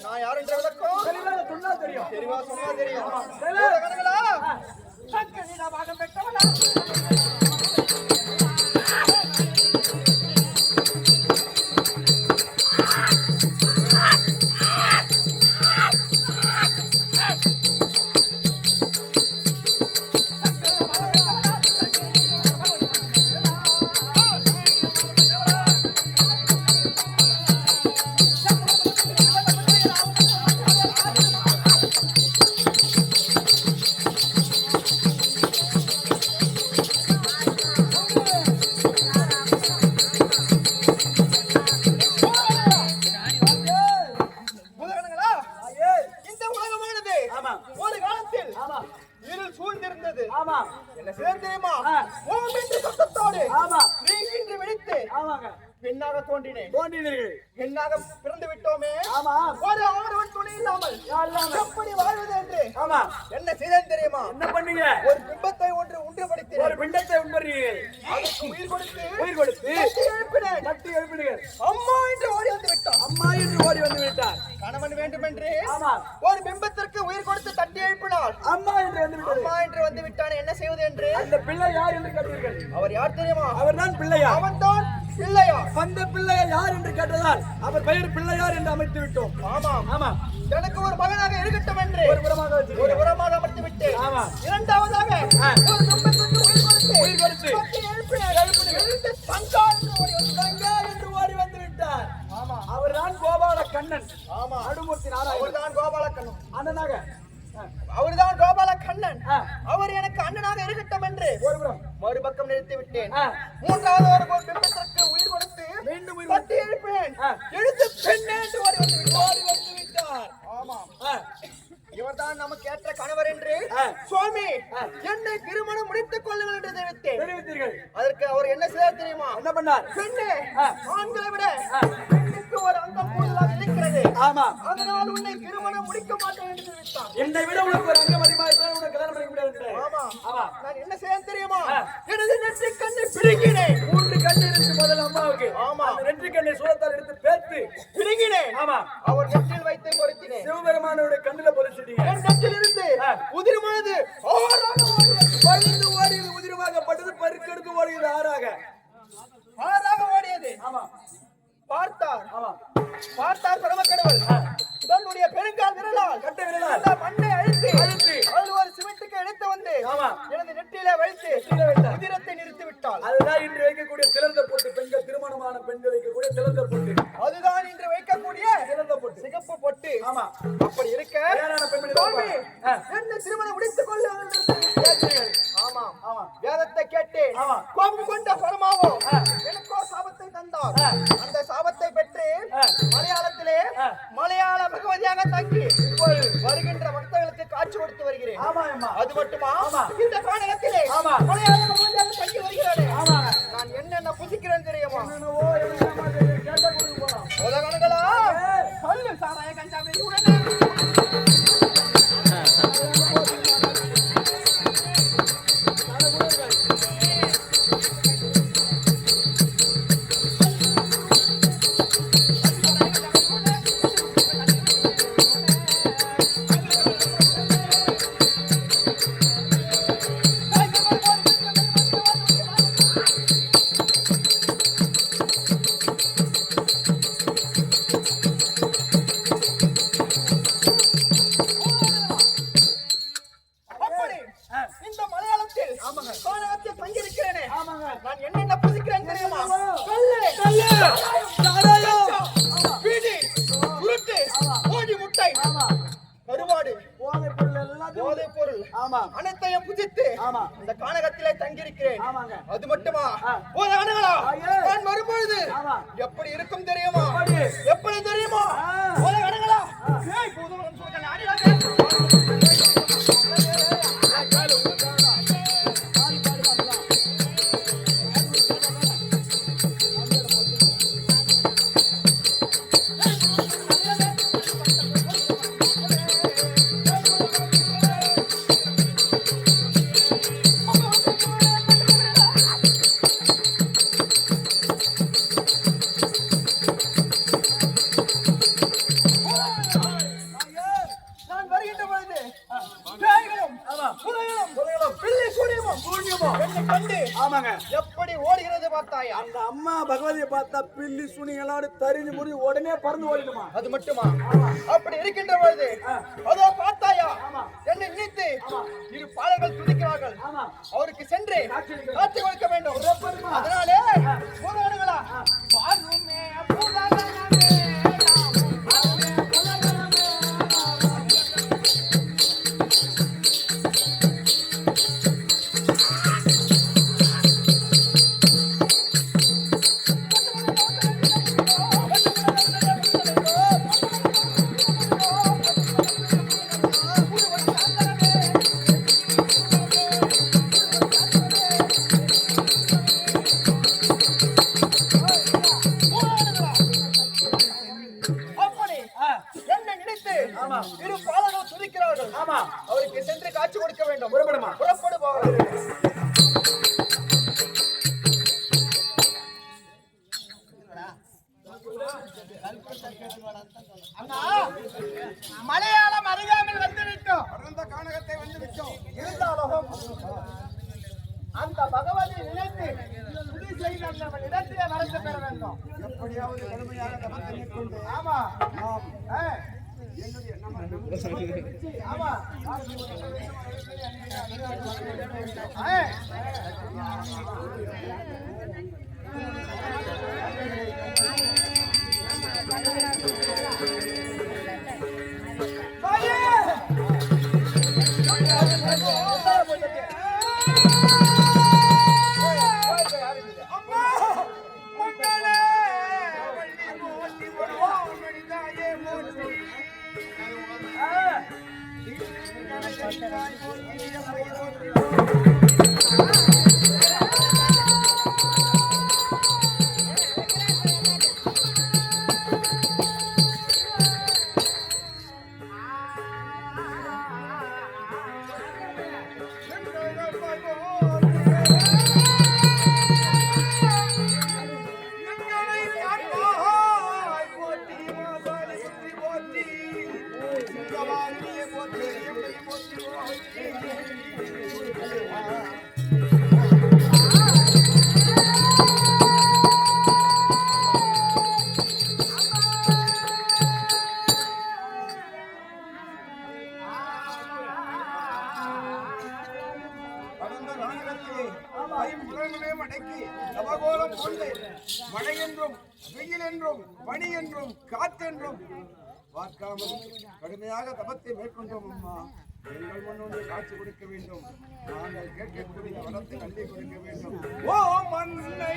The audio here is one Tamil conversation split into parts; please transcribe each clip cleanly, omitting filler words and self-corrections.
நான் யாரும் தெரியும் தெரிவா சொன்னா தெரியும் தோன்றினீர்கள். என்னாக பிறந்து விட்டோமே. ஆமா. ஒரு ஆடவன் துணை இல்லாமல் எப்படி வாழ்வது என்று ஆமா. என்ன செய்தேன் தெரியுமா? என்ன பண்ணீங்க? ஒரு பிம்பத்தை ஒன்றுபடுத்தி ஒரு பிண்டத்தை உண்பறீர்கள். அதுக்கு உயிர் கொடுத்து தட்டி எழுப்பினீர்கள். அம்மா என்று ஓடி வந்து விட்டார். அம்மா என்று ஓடி வந்து விட்டார். கணவன் வேண்டும் என்று ஆமா. ஒரு பிம்பத்திற்கு உயிர் கொடுத்து தட்டி எழுப்பினார். அம்மா என்று வந்து விட்டார். அம்மா என்று வந்து விட்டான். என்ன செய்வது என்று அந்த பிள்ளை யார் என்று கேட்டீர்கள். அவர் யார் தெரியுமா? அவர்தான் பிள்ளையார். அவன்தான் பிள்ளையார். அந்த பிள்ளையார் யார் என்று கேட்டதால் அவர் பெயர் பிள்ளையார் என்று அமைத்து விட்டோம். ஆமாம். ஆமா. எனக்கு ஒரு மகனாக இருக்கட்டும் என்று ஒரு புறமாக அமர்த்தி விட்டு. ஆமா. இரண்டாவதாக ஒரு பிம்பத்திற்கு உயிர் கொடுத்து தட்டி எழுப்பினார். என்று ஓடி வந்து விட்டார். ஆமா. அவர்தான் கோபால கண்ணன். ஆமா. அடுமூர்த்தி நாராயணன். அவர்தான் கோபால கண்ணன். அண்ணனாக அவர்தான் கோபால கண்ணன். அவர் எனக்கு அண்ணனாக இருக்கட்டும் என்று ஒருபுறம் மறுபக்கம் நிறுத்தி விட்டேன். மூன்றாவது ஒரு பிம்பத்திற்கு உயிர் கொடுத்து மீண்டும் தட்டி எழுப்பேன். எழுத்து பெண்ணே என்று ஓடி வந்து விட்டார். ஆமா. இவர்தான் நமக்கு ஏற்ற கணவர் என்று சுவாமி என்னை திருமணம் முடித்துக் கொள்ளுங்கள் என்று தெரிவித்தீர்கள். அதற்கு அவர் என்ன செய்தார் தெரியுமா? என்ன பண்ணார்? பெண்ணே, ஆண்களை விட பெண்ணுக்கு ஒரு அங்கம் கூடுதலாக இருக்கிறது. ஆமா. அதனால் உன்னை திருமணம் முடிக்க மாட்டேன் என்று தெரிவித்தார். என்னை விட உனக்கு ஒரு அங்கம் அதிகமாக இருந்தால் உனக்கு கல்யாணம் பண்ணிக்க முடியாது. ஆமா. ஆமா. நான் என்ன செய்ய தெரியுமா? எனது நெற்றி கண்ணை பிடுங்கினேன். 3 கண்ணு இருந்து முதல்ல அம்மாவுக்கு. ஆமா. அந்த நெற்றி கண்ணை சூலத்தால் எடுத்து பேத்து பிடுங்கினேன். ஆமா. அவர் நெற்றியில் வைத்து பொருத்தினேன். சிவபெருமானுடைய கண்ணுல பொருத்திட்டீங்க. என் நெற்றிலிருந்து உதிரமானது ஓடியது உதிரமாக பட்டது. பருக்கெடுத்து ஓடியது ஆறாக ஓடியது. ஆமா. பார்த்தார். ஆமா. பார்த்தார் பரமக்கடவுள் தன்னுடைய பெருங்கால் விரலால் கட்ட விரலால் அந்த மண்ணை அழுத்தி அதில் ஒரு சிமெண்ட்டுக்கு எடுத்து வந்து ஆமா. எனது நெற்றியில வைத்து உதிரத்தை நிறுத்தி விட்டாள். அதுதான் இன்று வைக்கக்கூடிய திறந்த பொட்டு. பெண்கள் திருமணமான பெண்கள் வைக்கக்கூடிய திறந்த பொட்டு. அதுதான் இன்று வைக்கக்கூடிய திறந்த பொட்டு, சிகப்பு பொட்டு. ஆமா. அப்படி இருக்க சுவாமி என்ன திருமணம் முடித்துக் கொள்ள ஆமா. ஆமா. வேதத்தை கேட்டு ஆமா. கோபம் கொண்ட பரமாவோ எனக்கோ சாபத்தை தந்தார். அந்த சாபத்தை பெற்று மலையாளத்திலே மலையாள பகவதியாக தங்கி வருகின்ற பக்தர்களுக்கு காட்சி கொடுத்து வருகிறேன். அது மட்டுமா? இந்த காணகத்திலே மலையாள பகவதியாக தங்கி வருகிறேன். நான் என்னென்ன புசிக்கிறேன் தெரியுமா? உலகங்களா சொல்லு சாராய கஞ்சாவை உடனே நான் என்னென்ன புசிக்கிறேன் தெரியுமா? முட்டை, கருவாடு, போதைப் பொருள் அனைத்தையும் புசித்து இந்த கானகத்திலே தங்கியிருக்கிறேன். அது மட்டுமா? நான் வரும்பொழுது எப்படி இருக்கும் தெரியுமா? எப்படி தெரியுமா? எப்படி ஓடுகிறது பார்த்தாயா? அந்த அம்மா பகவதியை பார்த்தா பில்லி சுனிகளோடு தரிஞ்சு முடி உடனே பறந்து ஓடிடுமா? அது மட்டுமா? அப்படி இருக்கின்ற பொழுது அதோ பார்த்தாயா என்னை நினைத்து இரு பாலங்கள் துதிக்கிறார்கள். அவருக்கு சென்று காட்சி கொடுக்க வேண்டும். அதனாலே பூதகணங்களா பாருமே What? அண்ணா, மலையாளம் அறியாமல் வந்துவிட்டோம். பரந்த கானகத்தை வந்து விட்டோம். இருந்தாலும் அந்த பகவதி நினைத்து துதி செய்து அந்த இடத்திலே வரத்து பெற வேண்டும். எப்படியாவது கடுமையாக தபத்தை மேற்கொண்டு ஆமா நாம் ஆ, என்னுடைய நம்ம ஆமா ஆ, பரந்த கானகத்திலே ஐம்புலன்களே அடக்கி தவகோலம் கொண்டு மழை என்றும் வெயில் என்றும் பனி என்றும் காற்றென்றும் பார்க்காமல் கடுமையாக தபத்தை மேற்கொண்டோம் அம்மா. எங்கள் முன்னோடு காட்சி கொடுக்க வேண்டும். நாங்கள் கேட்கக்கூடிய வளத்தை அள்ளி கொடுக்க வேண்டும். ஓ மன்னை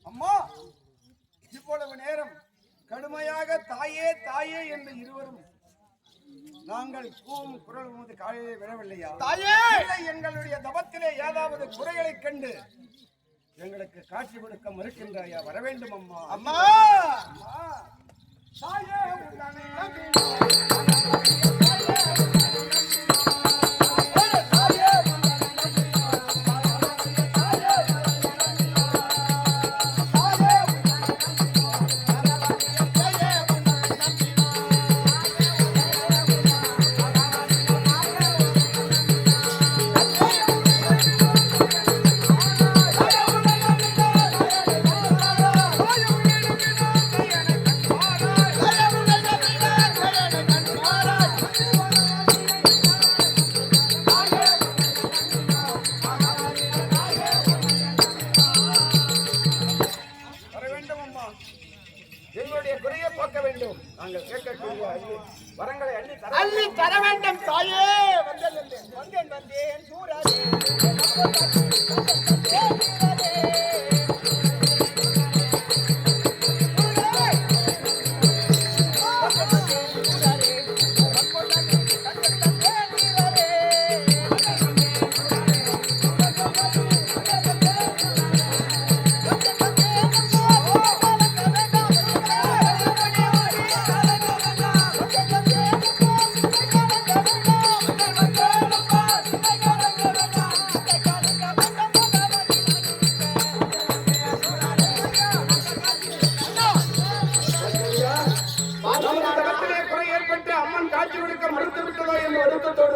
அம்மா, இவ்வளவு நேரம் கடுமையாக தாயே தாயே என்று இருவரும் நாங்கள் கூவும் குரல் உமது காலையிலே விழவில்லையா? தாயே! இல்லை, எங்களுடைய தவத்திலே ஏதாவது குறைகளைக் கண்டு எங்களுக்கு காட்சி கொடுக்க மறுக்கின்றாயா? வர வேண்டும் அம்மா. அம்மா அம்மா, தாயே உன்னை எங்களுடைய குறையை போக்க வேண்டும். நாங்கள் கேட்கக்கூடிய வரங்களை அள்ளி தர வேண்டும் தாயே. வந்தேன் சூராதே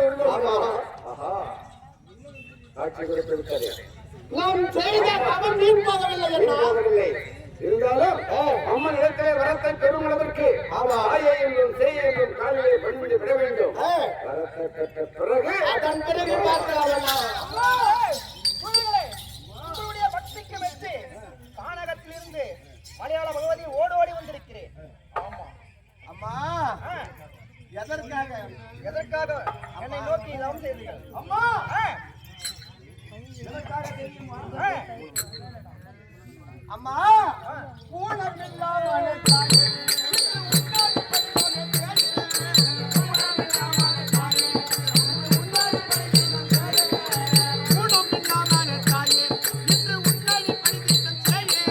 இப்படி இருந்தோம். ஆஹா, காட்சி கொடுத்து விட்டது. நாம் செய்த தவறு வீண் போகவில்லை என்ன? இருந்தாலும் அம்மன் இடத்திலே வரத்தை பெறும் அளவிற்கு ஆய என்றும் செய்ய என்றும் காலிலே பணிந்து விட வேண்டும். வரத்தை பெற்ற பிறகு அதன் பிறகு பார்க்கலாம். உங்களுடைய பக்திக்கு மெச்சு கானகத்திலிருந்து மலையாள பகவதி ஓடோடி வந்திருக்கிறேன். ஆமா அம்மா, எதற்காக எதற்காக என்னை நோக்கி நாம் செய்தீர்கள்? அம்மா, எதற்காக தெரியுமா? அம்மா, ஊனமில்லாமல் தாயே, உன்னாடி படித்தோனே தாயே, ஊனமில்லாமல் தாயே, உன்னாடி படித்தோனே தாயே, இன்று உன்னாடி படித்த தாயே,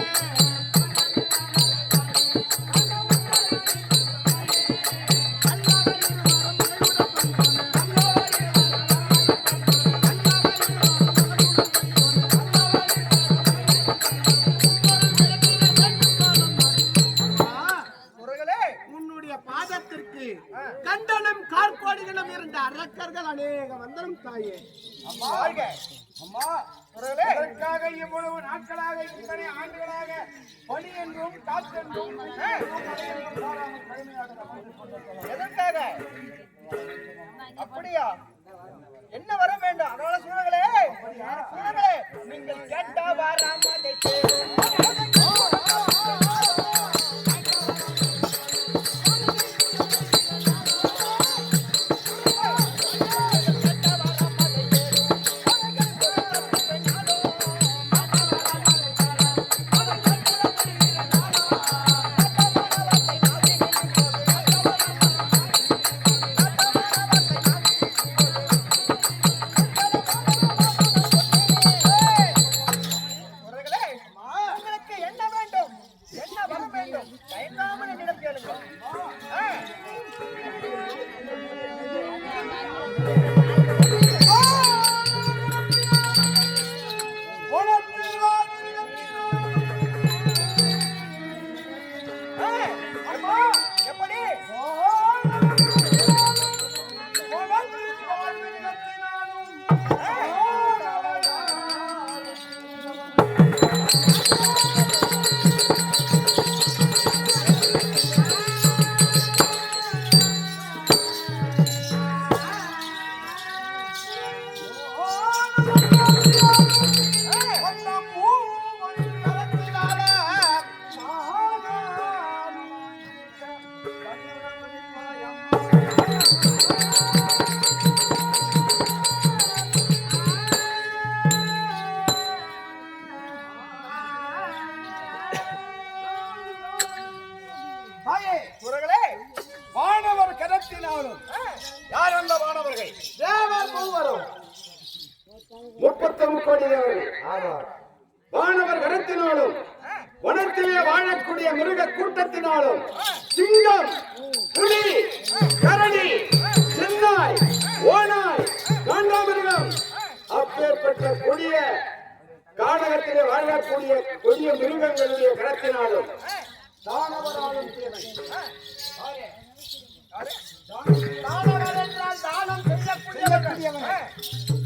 உன்னுடைய பாதத்திற்கு கண்டனம் கார்கோடிகளும் இருந்த அரக்கர்கள் அநேக வந்தனம் தாயே. வாழ்க. அம்மா, எதற்காக இவ்வளவு நாட்களாக இத்தனை ஆண்டுகளாக பணி என்றும் காற்றென்றும் எதற்காக? அப்படியா? என்ன வர வேண்டும்? அதனால சூழங்களே நீங்கள் கேட்டா வாராமதை கேளும். உங்களுக்கு என்ன வேண்டும்? என்ன வர வேண்டும்? தயங்காமல் என்னிடம் கேளுங்கள். அம்மா, எப்படி? குரங்களே, வானவர் கரத்தினாலும் யார் அந்த வானவர்கள்? தேவர் மூவரும் 33 கோடி தேவர்கள். வானவர் கரத்தினாலும் வனத்திலே வாழக்கூடிய மிருக கூட்டத்தினாலும் சிங்கம், புலி, கரடி, சென்னாய், ஓனாய், காண்டாமிருகம் அப்பேற்பட்ட கொடிய கானகத்திலே வாழக்கூடிய கொடிய மிருகங்களுடைய கரத்தினாலும் தானவராலும் தேவை. தானவர் என்றால் தானம் செய்யக்கூடியவர்கள்.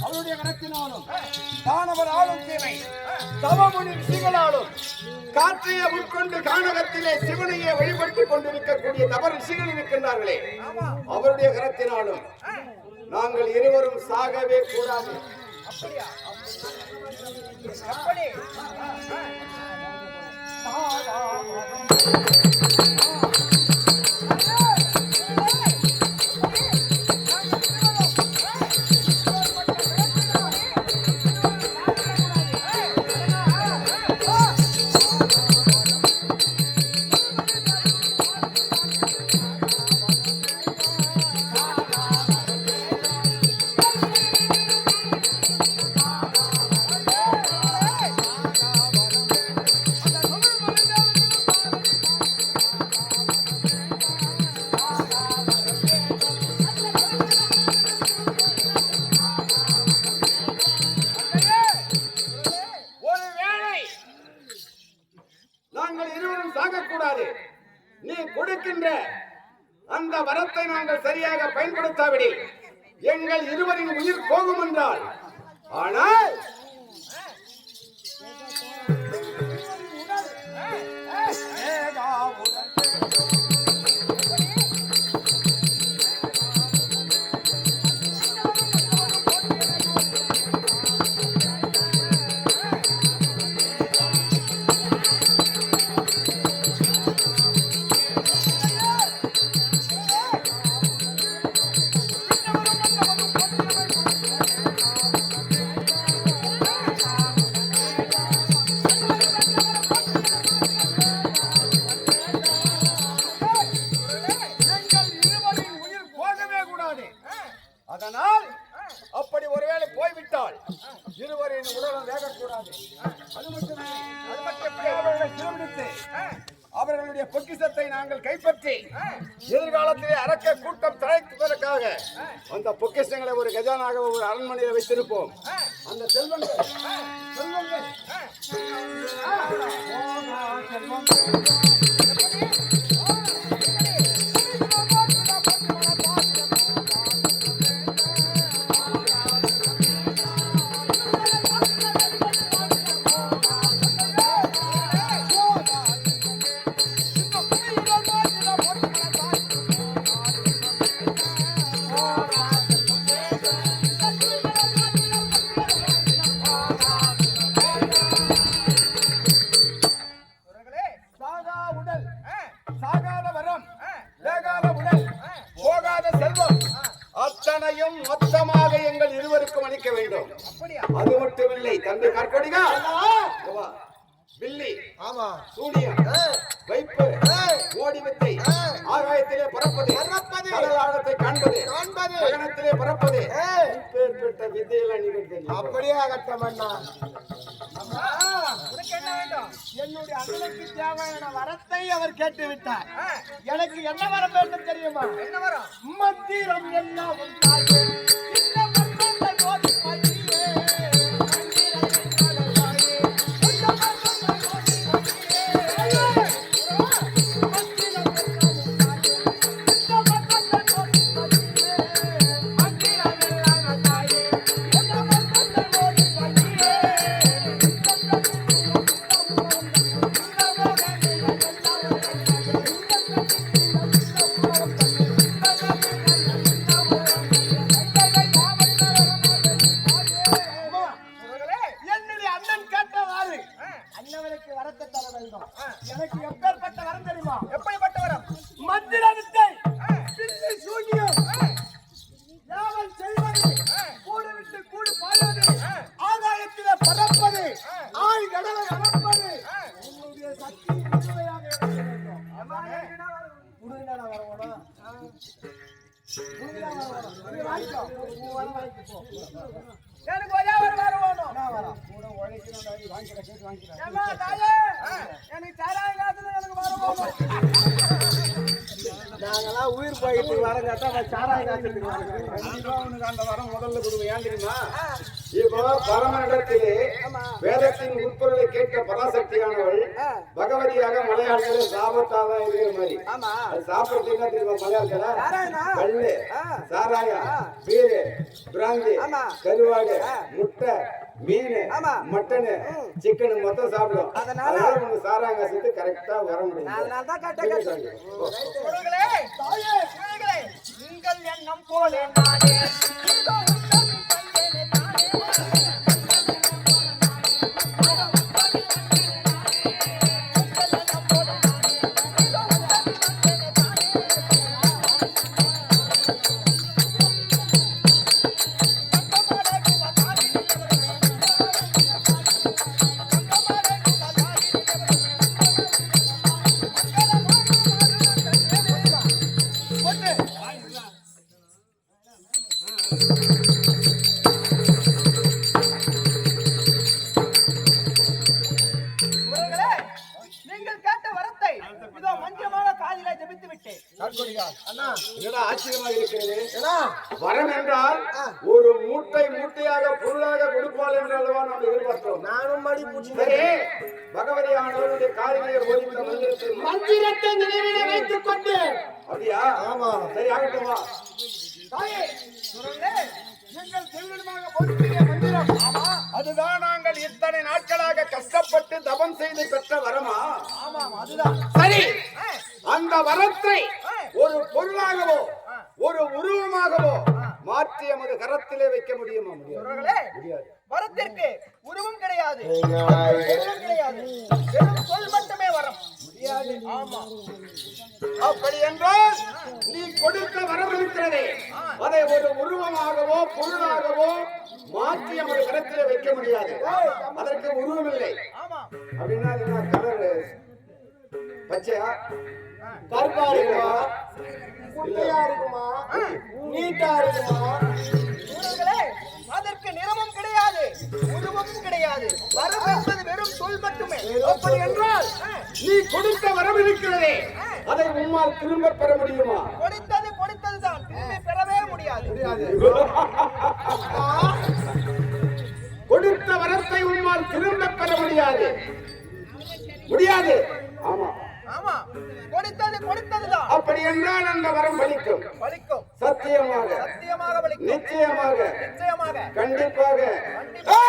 அவருடைய கணக்கினாலும் தானவர் ஆளும் தீமை தவமுனி ரிஷிகளாலும் காற்றையை உட்கொண்டு கானகத்திலே சிவனையே வழிபட்டுக் கொண்டிருக்கக்கூடிய தவ ரிஷிகள் இருக்கின்றார்களே, அவருடைய கரத்தினாலும் நாங்கள் இருவரும் சாகவே கூடாது. அப்படியா? எப்படி? நீ கொடுக்கின்ற அந்த வரத்தை நாங்கள் சரியாக பயன்படுத்தாவிடில் எங்கள் இருவரின் உயிர் போகும் என்றால், ஆனால் அதனால் அப்படி ஒருவேளை போய்விட்டால் இருவரின் உடலும் வேகக்கூடாது. அது மட்டுமே அவர்களுடைய பொக்கிஷத்தை நாங்கள் கைப்பற்றி எதிர்காலத்திலே அரக்க கூட்டம் தழைப்பதற்காக அந்த பொக்கிஷங்களை ஒரு கஜானாக ஒரு அரண்மனையில் வைத்திருப்போம். அந்த செல்வங்கள் அத்தனையும் மொத்தமாக எங்கள் இருவருக்கும் அளிக்க வேண்டும். அது மட்டுமில்லை தந்தை கற்கொடிகா, வில்லி, சூனியம், வைப்பு, ஓடி வித்தை, ஆகாயத்திலே பறப்பது, கடலாழத்தை காண்பது, ககனத்திலே பறப்பது, இப்பேற்பட்ட வித்தையெல்லாம் நீங்கள் அப்படியே கட்டமண்ணா. என்னுடைய அண்ணனுக்கு தேவையான வரத்தை அவர் கேட்டு விட்டார். எனக்கு என்ன வரம் வேண்டும் தெரியுமா? என்ன வரம்? மந்திரம் எல்லாம் உண்டாகும். இந்த மந்திரங்கள் போது பதியே எனக்கு எப்பேற்பட்ட வரம் தெரியுமா? எப்படிப்பட்ட வரம்? மந்திர வித்தை, வில்லி சூனியம், யாவல் செய்வது, கூடு விட்டு கூடு பாய்வது, ஆகாயத்திலே பறப்பது, ஆழ் கடலை அளப்பது, உன்னுடைய சக்தி முழுமையாக இருக்க வேண்டும். முழுமையான வரணும். எனக்கு ஒரே ஒரு வரம் வேணும். கூட உழைக்கணும், வாங்கிக்கிறேன், கேட்டு வாங்கிக்கிறேன். தாயே, எனக்கு சாராய காசுல எனக்கு வரம் வேணும். நாங்கெல்லாம் உயிர் போயிட்டு வரம் கேட்டா சாராய காசுக்கு கண்டிப்பா உனக்கு அந்த வரம் முதல்ல கொடுங்க. ஏன் தெரியுமா? இப்போ பரமனிடத்திலே வேதத்தின் உட்பொருளை கேட்க பராசக்தியானவள் பகவதியாக மலையாளத்துல சாபத்தாக இருக்கிற மாதிரி. அது சாப்பிடுறதுன்னா தெரியுமா? மலையாளத்துல கல்லு, சாராயா, பீரு, பிராந்தி, கருவாடு, முட்டை, மீன், மட்டனு, சிக்கன் மொத்தம் சாப்பிடும். அதனால உங்க சாராங்க சேர்த்து கரெக்டா வர முடியும். நீங்கள் எண்ணம் போல நானே வரம் என்றால் ஒரு மூட்டை மூட்டையாக பொருளாக கொடுப்பாள் என்று அல்லவா நாம் எதிர்பார்க்கிறோம். நானும் மடி பகவதி ஆனவருடைய காரியை மந்திரத்தை நினைவிலே வைத்துக் கொண்டு அப்படியா? ஆமா, சரி ஆகட்டுமா. தாயே, சுரங்களே, எங்கள் செல்வமாக போற்றிய மந்திரம். அதுதான் நாங்கள் இத்தனை நாட்களாக கஷ்டப்பட்டு தபம் செய்து பெற்ற வரமா? ஆமாம் அதுதான். சரி, ஆ, அந்த வரத்தை ஆ. ஒரு பொருளாகவோ ஒரு உருவமாகவோ மாற்றி எமது கரத்திலே வைக்க முடியுமா? சுரங்களே, முடியாது. வரத்திற்கு உருவம் கிடையாது, பொருளும் கிடையாது, வெறும் சொல் மட்டுமே வரம். ஆமா, அப்படி என்றால் நீ கொடுத்த வரம் இருக்கிறதே, அதை ஒரு உருவமாகவோ பொருளாகவோ மாற்றி எமது கரத்திலே வைக்க முடியாது. அதற்கு உருவம் இல்லை. ஆமா, அப்படின்னா அது என்ன கலர்? பச்சையா, கருப்பா இருக்குமா, குட்டையா இருக்குமா, நீட்டா இருக்குமா? சுரங்களே, அதற்கு நிறமும் கிடையாது, உருவமும் கிடையாது, வரம் என்பது வெறும் சொல் மட்டுமே. அப்படி என்றால் நீ கொடுத்த வரம் இருக்கிறதே, அதை உம்மால் திரும்ப பெற முடியுமா? கொடுத்தது கொடுத்ததுதான், திரும்பி பெறவே முடியாது. கொடுத்த வரத்தை உம்மால் திரும்ப பெற முடியாது. முடியாது. ஆமா. ஆமா, கொடுத்தது கொடுத்ததுதான். அப்படி என்றால் அந்த வரம் பலிக்கும். பலிக்கும், சத்தியமாக, சத்தியமாக பலிக்கும், நிச்சயமாக, நிச்சயமாக, கண்டிப்பாக. கண்டிப்பா.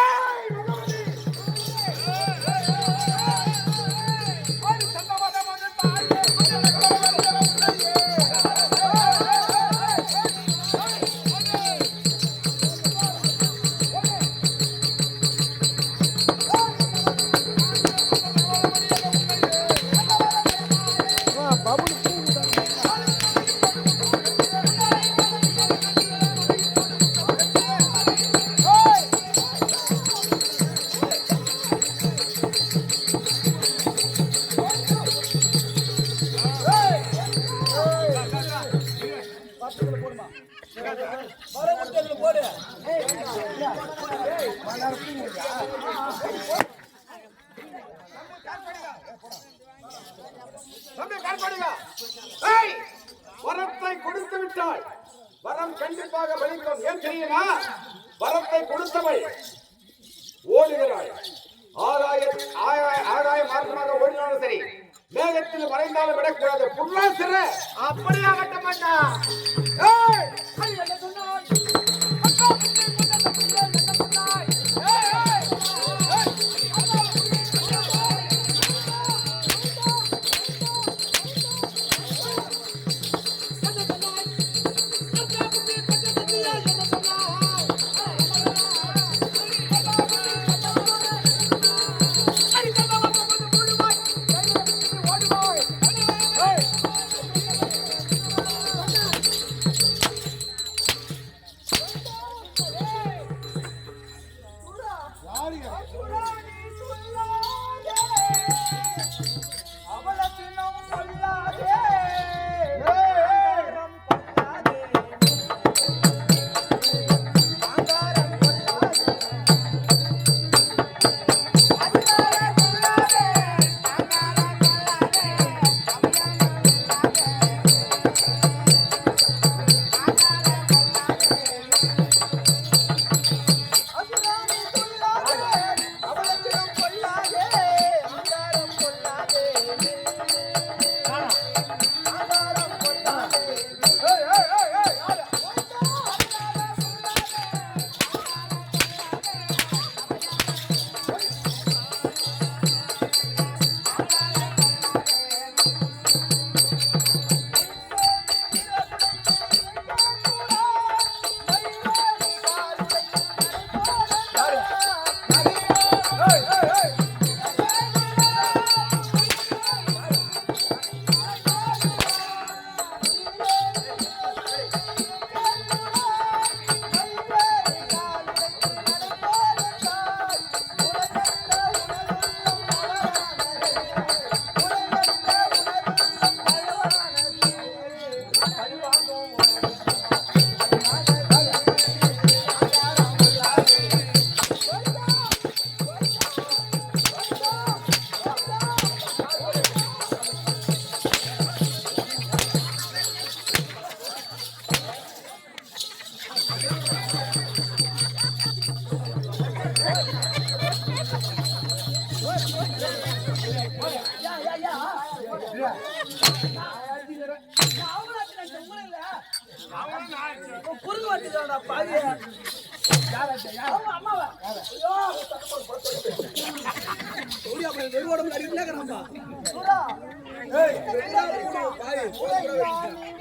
ஏய், பகவதி! தம்பி, கார்படிகா. ஏய், வரத்தை கொடுத்து விட்டாள். வரம் கண்டிப்பாக பலிக்கும். ஏன் தெரியுமா? வரத்தை கொடுத்தவள் ஓடுகிறாள். ஆகாய மார்க்கமாக ஓடினாலும் சரி, மேகத்தில் மறைந்தாலும் விடக்கூடாது. புல்லா சிற அப்படியே கட்ட மாட்டா. ஏய், என்ன சொன்னாய்?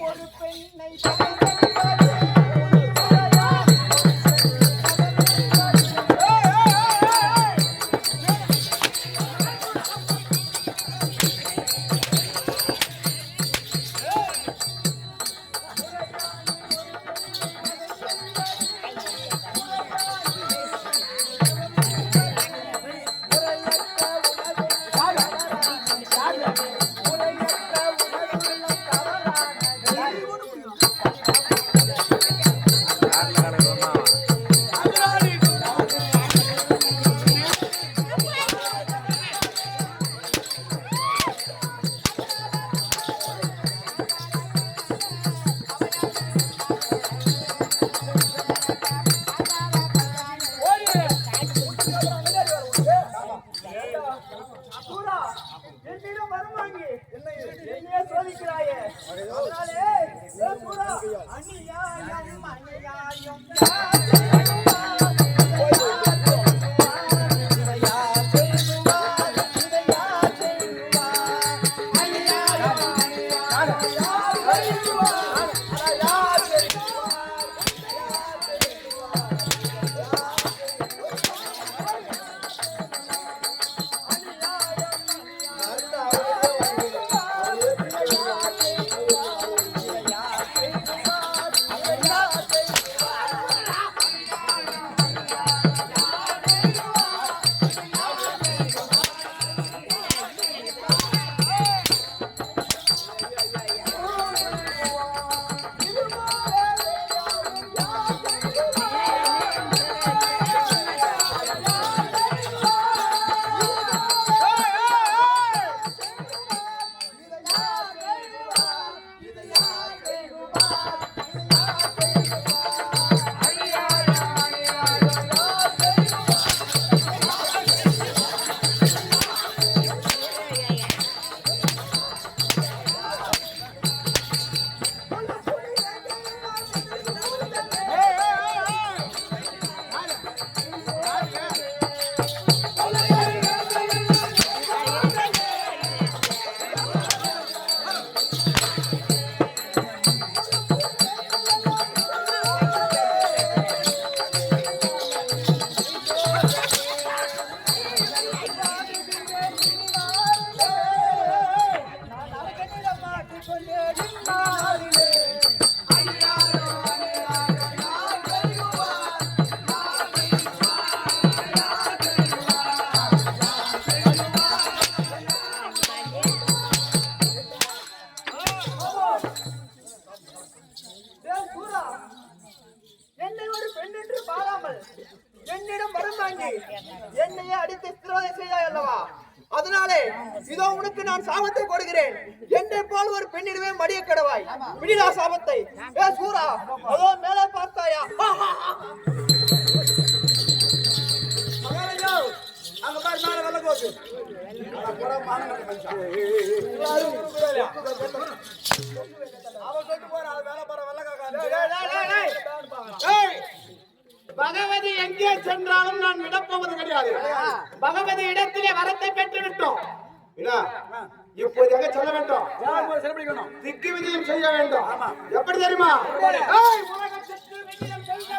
ஒரு பெண்ணை என்னிடம் வருவாங்கி என்னையே சோதிக்கிறாயே அதனாலே அநியாயம் அநியாயம் என்னை ஒரு பெண் என்று பாராமல் என்னிடம் வரம் வாங்கி என்னையே அடித்து சித்திரவதை செய்தாய் அல்லவா? அதனாலே இதோ உனக்கு நான் சாபத்தை கொடுக்கிறேன். என்னை போல் ஒரு பெண்ணிடமே மடிய கடவாய். விடிடா சாபத்தை. ஏ சூரா, அதோ மேலே பார்த்தாயா? அங்க பாரு மேல வெள்ள போகுது. அவன் சொல்லிட்டு போற அது மேல பாரு வெள்ள பகவதி எங்கே சென்றாலும் நான் விடப்போவது கிடையாது. பகவதி இடத்திலே வரத்தை பெற்று விட்டோம். இப்போது எங்க சொல்ல வேண்டும்? திக்கு விஜயம் செய்ய வேண்டும். எப்படி தெரியுமா? உலகத்திற்கு விஜயம் செய்ய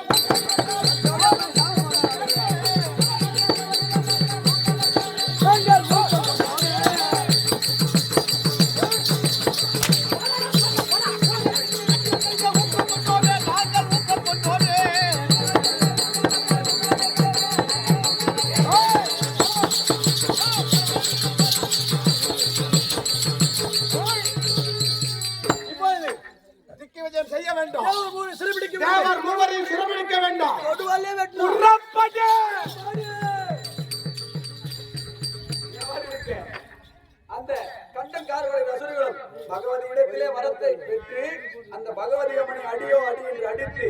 செய்ய வேண்டும். தேவர் மூவரையும் சிறைபிடிக்க வேண்டும். அந்த கண்டங்காரர்களுடைய ரசனைகளும் பகவதி இடத்திலே வரத்தை பெற்று அந்த பகவதி அம்மனை அடியோ அடி என்று அடித்து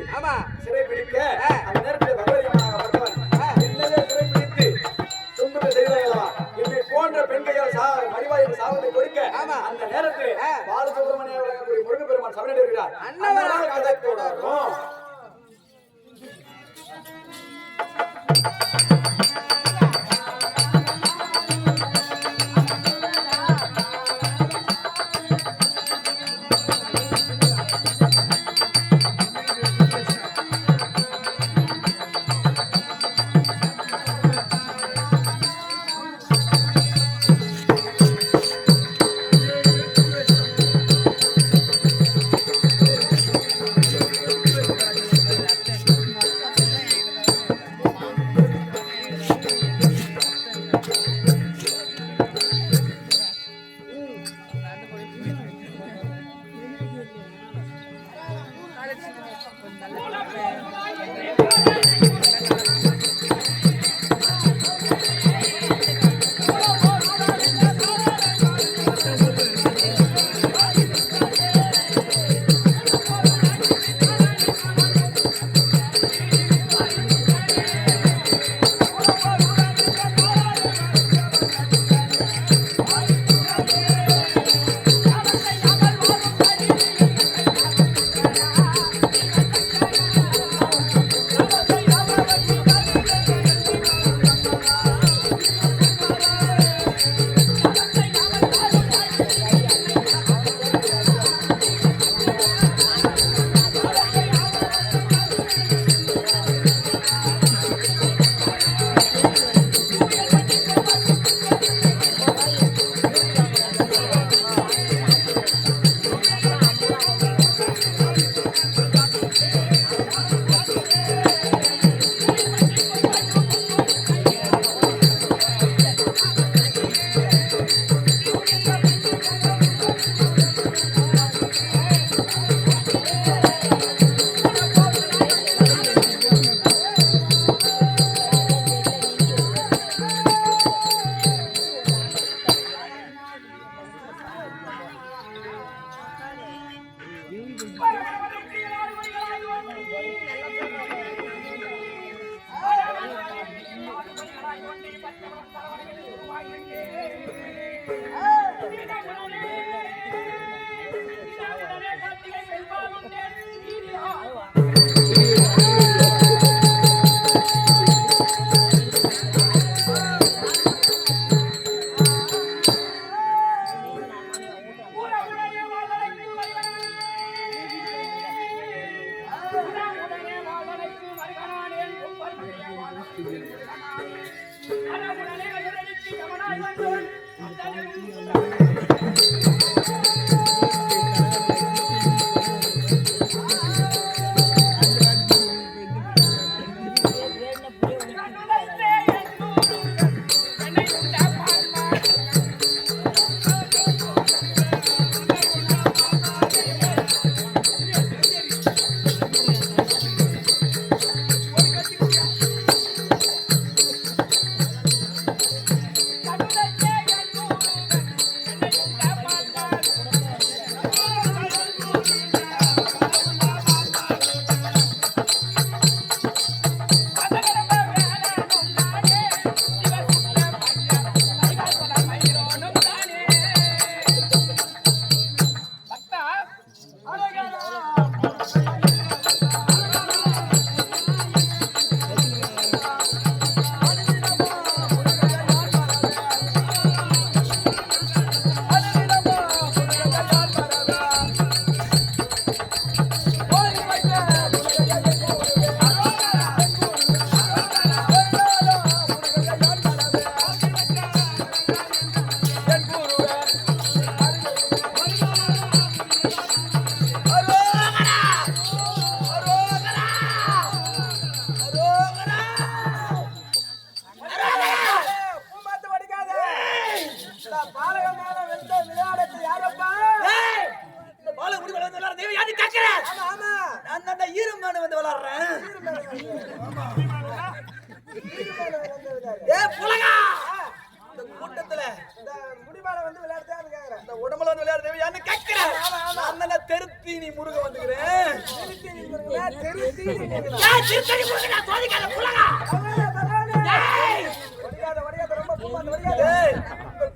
சிறைபிடிக்க அந்த நேரத்தில் பகவதி அம்மனாக வருவார். என்னவே சிறைபிடித்து துன்பத்தை செய்தார்களா என்னை போன்ற பெண்கையால் மணிவாயில் சாவத்தை கொடுக்க அந்த நேரத்தில் பாலசுப்ரமணிய முருகப்பெருமான் சபையில் இருக்கிறார். கதை தொடரும்.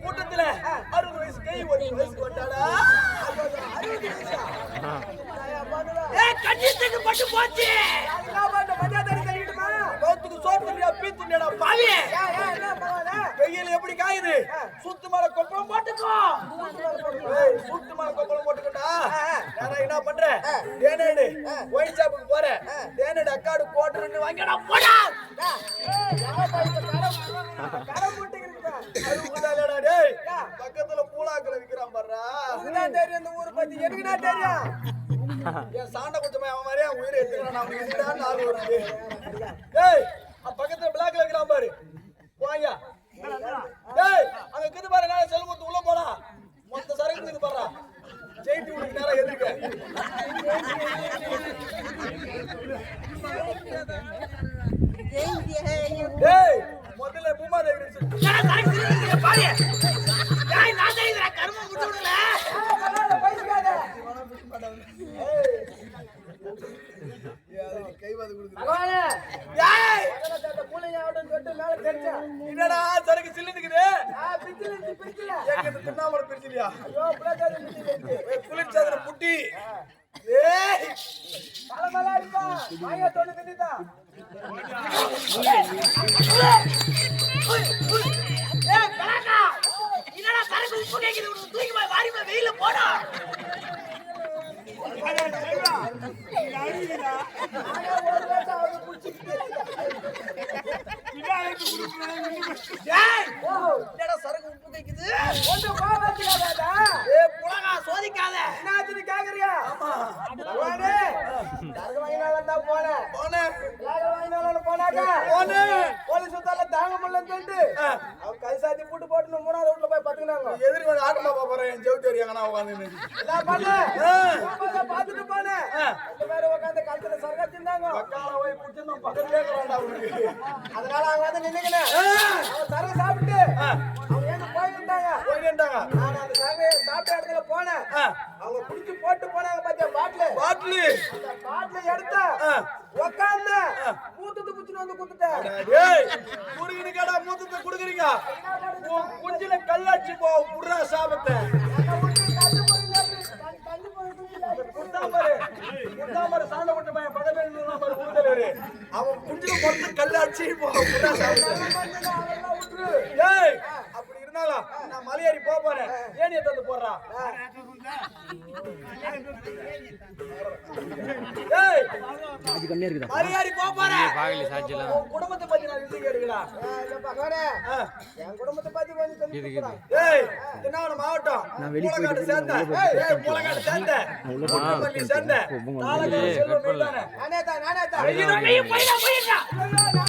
கூட்டத்துல 60 வயசு கை ஒரு வயசு கொண்டாடா கண்டித்துக்கு பட்டு போச்சு மரியாதை கழிட்டுமா சோத்துக்கு சூட்டு மேல கொப்பளம் போட்டுக்கிட்டா நான் என்ன பண்றேன் தேனேடு ஒயின் ஷாப்புக்கு போறேன் தேனேடு அக்காடு கோட்டர்னு வாங்கிடா போடா பக்கத்துல பூலாக்களை விக்கிறான் பாருடா தெரியும் இந்த ஊரை பத்தி எனக்குடா தெரியும் என் சாண்ட குச்சமே அவன் மாதிரியே உயிரை எடுத்துக்கிறான் அவனுக்கு எதுக்குடான்னு ஆள் வருது ஏய் பக்கத்துல பிளாக்ல வைக்கிறான் பாரு வாங்க ஏய் அங்க கிது பாரு நான் செல்வத்து உள்ள போடா மொத்த சரக்கு கிது பாரு ஜெயிட்டு உனக்கு நேரம் எதிர்க்க ஏய் முதல்ல பூமா தேவி பாரு ஏய் நான் தெரியுதுடா கர்மம் முட்டு விடல கைவாது குடுக்குற பகவானே ஏய் அந்த பூளைய ஆட்டம் தொட்டு மேல தெரிச்சா என்னடா சரக்கு சில்லுக்குது பிச்சில ஏக்கது தின்னாமல பிச்சிலியா ஐயோ புலகாத பிச்சில ஏய் புளிச்சாதற புட்டி ஏய் பலமலா இருக்கா மாயா தொண்டு தின்னிதா ஏய் கலக்கா என்னடா சரக்கு உப்பு கேக்குது தூக்கி போய் வாரி போய் வெயில போடா சரக்கு உப்பு கைக்குது சோதிக்காத என்ன கேக்குறியா போலீஸ் தாங்க முடியலன்னு சொல்லிட்டு அவன் கை சாத்தி போட்டு போட்டு மூணாவது வீட்டுல போய் பாத்துக்கினாங்க எதிர்க்கு ஆட்டமா பாப்பறேன் என் செவுத்து தெரியாங்க உட்காந்து பாத்துட்டு போனேன் அந்த மாதிரி உட்காந்து கழுத்துல சரகா தின்னாங்க போய் குடிச்சிருந்தோம் பக்கத்துலேயே அதனால அவங்க வந்து நின்னுக்கினேன் அவன் சரக சாப்பிட்டு அவங்க ஏன் போயிருந்தாங்க நான் அந்த சரகை சாப்பிட்ட இடத்துல போனேன் அவங்க குடிச்சு போட்டு போனாங்க பாத்தியா பாட்டில் எடுத்தா உட்காந்து மூத்தத்தை குச்சிட்டு வந்து குடுத்துட்டேன் மூத்தத்தை குடுக்குறீங்க குஞ்சில கல்லாச்சி போ புடுறா சாபத்தை சாண்ட விட்டு பையன் பக்கத்துல அவன் குஞ்சில பொறுத்து கல்லாச்சி போ புடுறா சாபத்தை ஏய் அப்படி இருந்தாலும் நான் மலையாரி போறேன் ஏனிய தந்து போடுறா ஏய் மலையாரி போறேன் குடும்பத்தை பத்தி நான் இது கேடுங்களா பகவானே என் குடும்பத்தை பத்தி கொஞ்சம் தெரிஞ்சுக்கிறேன் ஏய் தின்னாவன மாவட்டம் நான் வெளிய சேர்ந்தேன் ஏய் மூலகாடு சேர்ந்தேன் சேர்ந்தேன் நாலகாடு செல்வம் மீதானே நானே தான் போய்